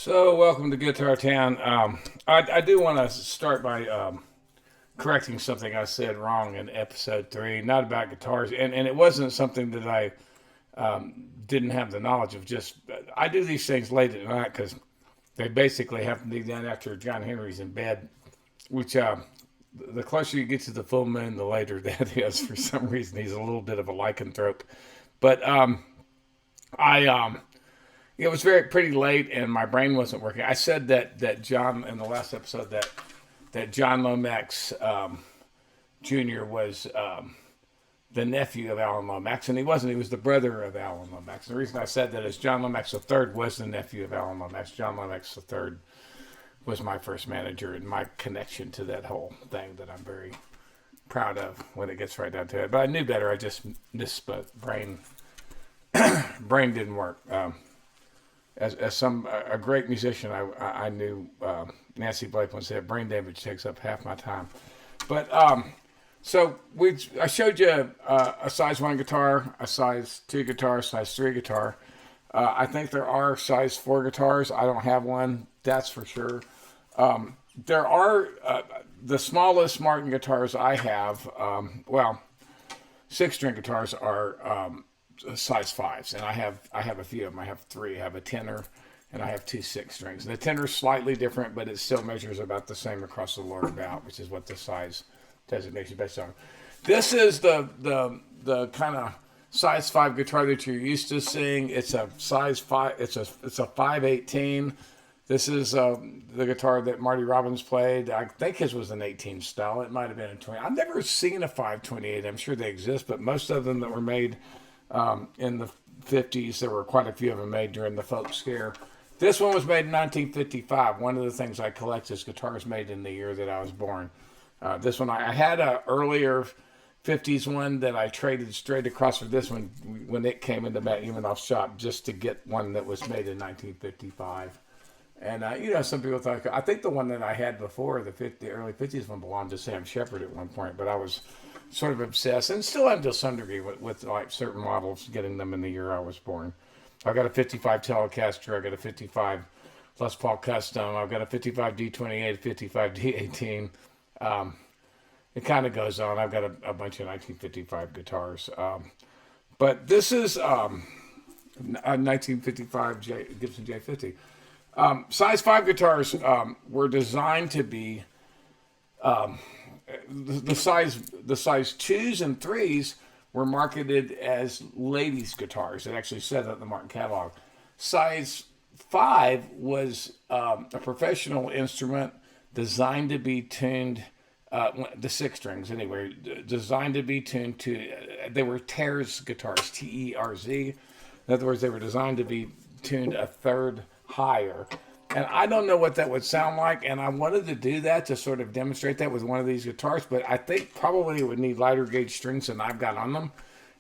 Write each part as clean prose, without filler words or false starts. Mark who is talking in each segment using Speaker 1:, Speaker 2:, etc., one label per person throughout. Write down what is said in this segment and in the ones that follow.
Speaker 1: So, welcome to Guitar Town. I do want to start by correcting something I said wrong in episode 3, not about guitars. And it wasn't something that I didn't have the knowledge of. Just, I do these things late at night because they basically have to be done after John Henry's in bed, which the closer you get to the full moon, the later that is. For some reason, he's a little bit of a lycanthrope. But I it was pretty late, and my brain wasn't working. I said that John in the last episode that John Lomax Jr. was the nephew of Alan Lomax, and he wasn't. He was the brother of Alan Lomax. And the reason I said that is John Lomax III was the nephew of Alan Lomax. John Lomax III was my first manager, and my connection to that whole thing that I'm very proud of when it gets right down to it. But I knew better. I just misspoke. Brain didn't work. As a great musician, I knew Nancy Blake once said, brain damage takes up half my time. But so I showed you a size 1 guitar, a size 2 guitar, size 3 guitar. I think there are size 4 guitars. I don't have one, that's for sure. There are the smallest Martin guitars I have. 6-string guitars are size 5s, and I have a few of them. I have 3. I have a tenor, and I have 2 6-strings. The tenor's slightly different, but it still measures about the same across the lower bout, which is what the size designation based on. This is the kind of size 5 guitar that you're used to seeing. It's a size 5. It's a 518. This is the guitar that Marty Robbins played. I think his was an 18 style. It might have been a 20. I've never seen a 528. I'm sure they exist, but most of them that were made in the 50s, there were quite a few of them made during the folk scare. This one was made in 1955. One of the things I collect is guitars made in the year that I was born. This one, I had an earlier 50s one that I traded straight across for this one when it came into Matt Umanoff's shop, just to get one that was made in 1955. And, some people thought, I think the one that I had before, the early 50s one, belonged to Sam Shepard at one point, but I was sort of obsessed, and still am to some degree with like certain models, getting them in the year I was born. I've got a 55 Telecaster, I've got a 55 Les Paul Custom, I've got a 55 D28, a 55 D18. It kind of goes on. I've got a bunch of 1955 guitars. But this is a 1955 Gibson J50. Size 5 guitars were designed to be the size 2s and 3s were marketed as ladies' guitars. It actually said that in the Martin catalog. Size 5 was a professional instrument designed to be tuned, the 6 strings anyway, designed to be tuned to, they were Terz guitars, Terz. In other words, they were designed to be tuned a third higher. And I don't know what that would sound like, and I wanted to do that to sort of demonstrate that with one of these guitars, but I think probably it would need lighter gauge strings than I've got on them,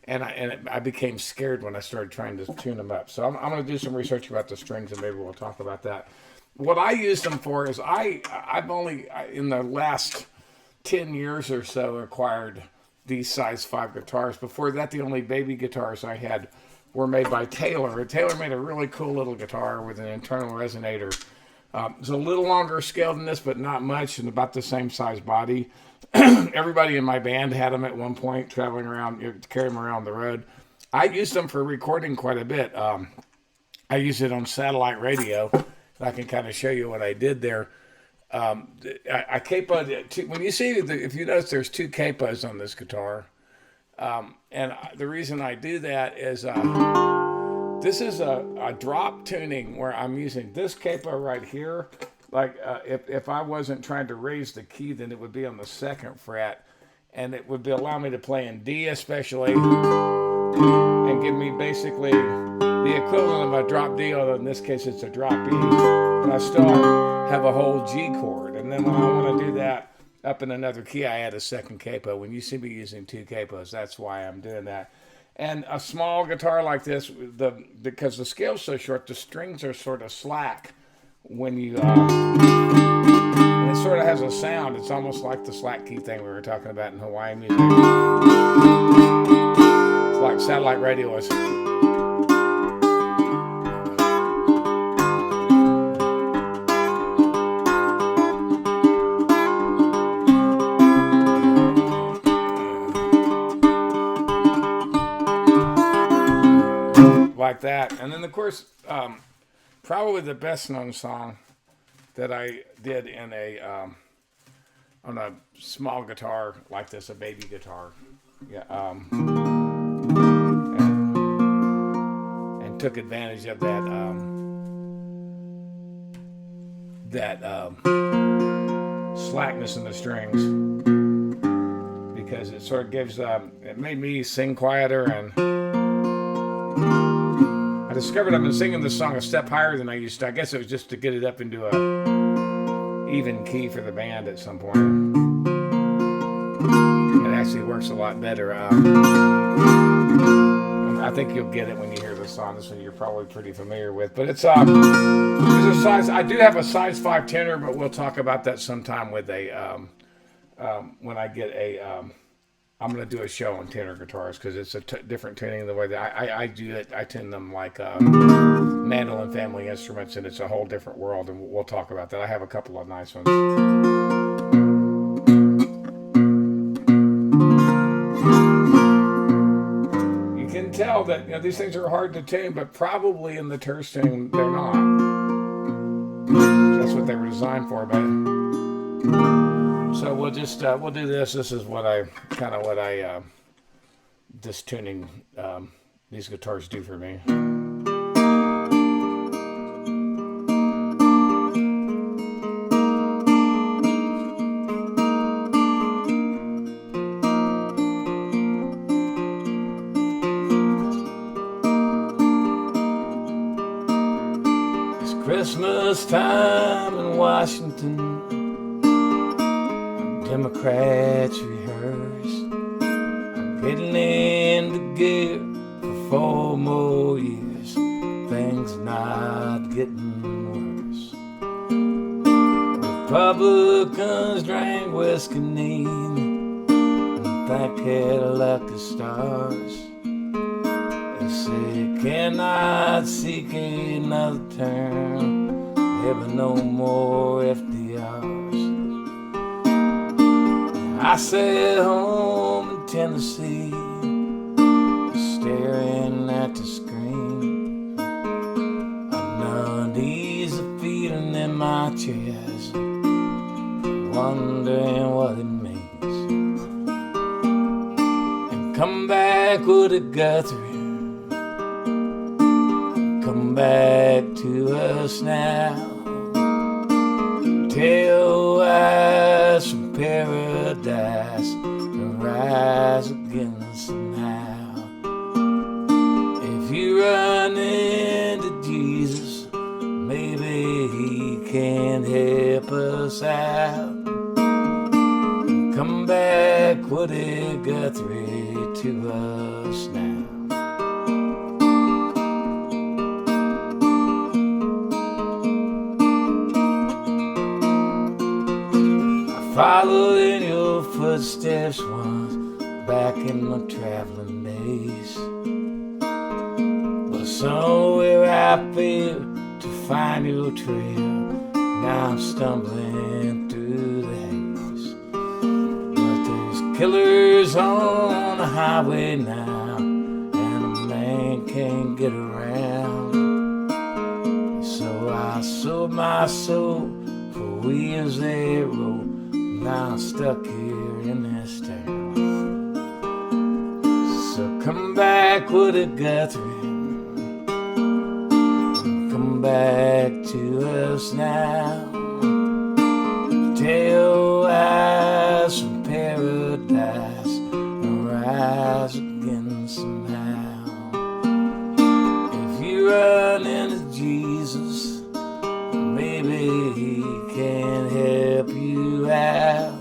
Speaker 1: and I became scared when I started trying to tune them up. So I'm going to do some research about the strings, and maybe we'll talk about that. What I use them for is I've only, in the last 10 years or so, acquired these size 5 guitars. Before that, the only baby guitars I had were made by Taylor. Taylor made a really cool little guitar with an internal resonator. It's a little longer scale than this, but not much, and about the same size body. Everybody in my band had them at one point, traveling around, carrying them around the road. I used them for recording quite a bit. I used it on satellite radio. I can kind of show you what I did there. I capoed, when you see, if you notice, there's 2 capos on this guitar. And the reason I do that is this is a drop tuning where I'm using this capo right here. Like if I wasn't trying to raise the key, then it would be on the 2nd fret, and it would allow me to play in D especially, and give me basically the equivalent of a drop D, although in this case it's a drop E, and I still have a whole G chord. And then when I want to do that up in another key, I add a 2nd capo. When you see me using 2 capos, that's why I'm doing that. And a small guitar like this, because the scale's so short, the strings are sort of slack when you, and it sort of has a sound. It's almost like the slack key thing we were talking about in Hawaiian music. It's like satellite radio is. like that. And then, of course, probably the best known song that I did in on a small guitar like this, a baby guitar. Yeah. And took advantage of that slackness in the strings, because it sort of gives it made me sing quieter, and I discovered I've been singing this song a step higher than I used to. I guess it was just to get it up into a even key for the band at some point. It actually works a lot better. I think you'll get it when you hear the song. This one you're probably pretty familiar with, but it's there's a size. I do have a size 5 tenor, but we'll talk about that sometime with a when I get a. I'm going to do a show on tenor guitars, because it's a different tuning the way that I do it. I tune them like mandolin family instruments, and it's a whole different world, and we'll talk about that. I have a couple of nice ones. You can tell that these things are hard to tune, but probably in the terse tuning they're not. That's what they were designed for, but. So we'll just we'll do this. This is what I this tuning these guitars do for me. It's Christmas time in Washington. Democrats rehearse. I'm getting into gear for 4 more years. Things not getting worse. Republicans drank whiskey neat and thank Cadillac the stars. They say cannot seek another term. There be no more FDRs. I sat home in Tennessee, staring at the screen. Uneasy feeling in my chest, wondering what it means. And come back with a Guthrie, come back to us now. Tell us from paradise and rise again somehow. If you run into Jesus, maybe he can help us out. Come back, Woody Guthrie, to us now. Followed in your footsteps once, back in my traveling days. But somewhere I failed to find your trail. Now I'm stumbling through the haze. But there's killers on the highway now, and a man can't get around. So I sold my soul for wheels they roll. Now I'm stuck here in this town. So come back with a Guthrie, come back to us now. Tell us from paradise and rise again somehow. If you run into Jesus, maybe he can help you out.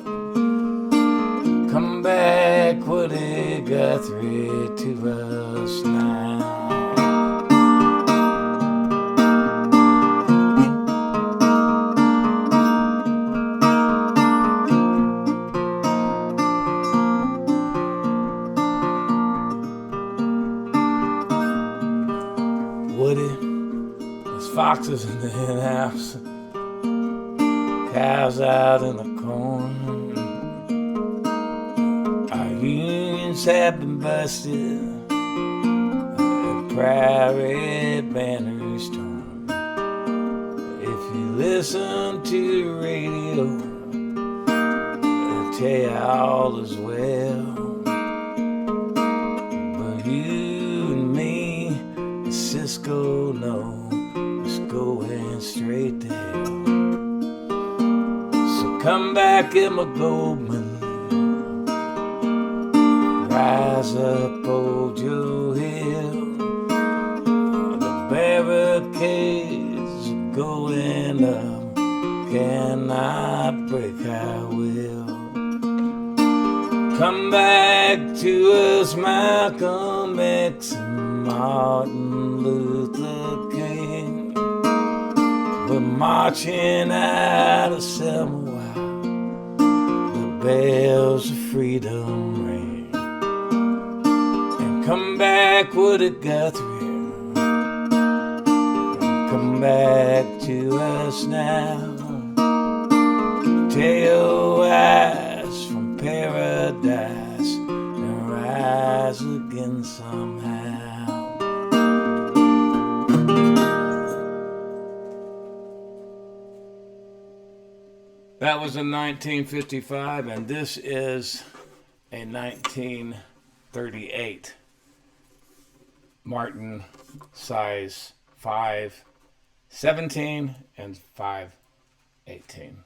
Speaker 1: Come back, Woody Guthrie, to us now. Woody, there's foxes in the hen house, cows out in the corn. Our unions have been busted, prairie banners torn. If you listen to the radio, they'll tell you all is well. But you and me and Cisco know it's going straight to hell. So come back in my Goldman, rise up old Joe Hill. The barricades are going up, cannot break our will. Come back to us, Malcolm X and Martin Luther King. We're marching out of Selma while the bells of freedom ring. And come back, Woody Guthrie, come back to us now. Tell your eyes from paradise and rise again somehow. That was in 1955, and this is a 1938 Martin size 517 and 518.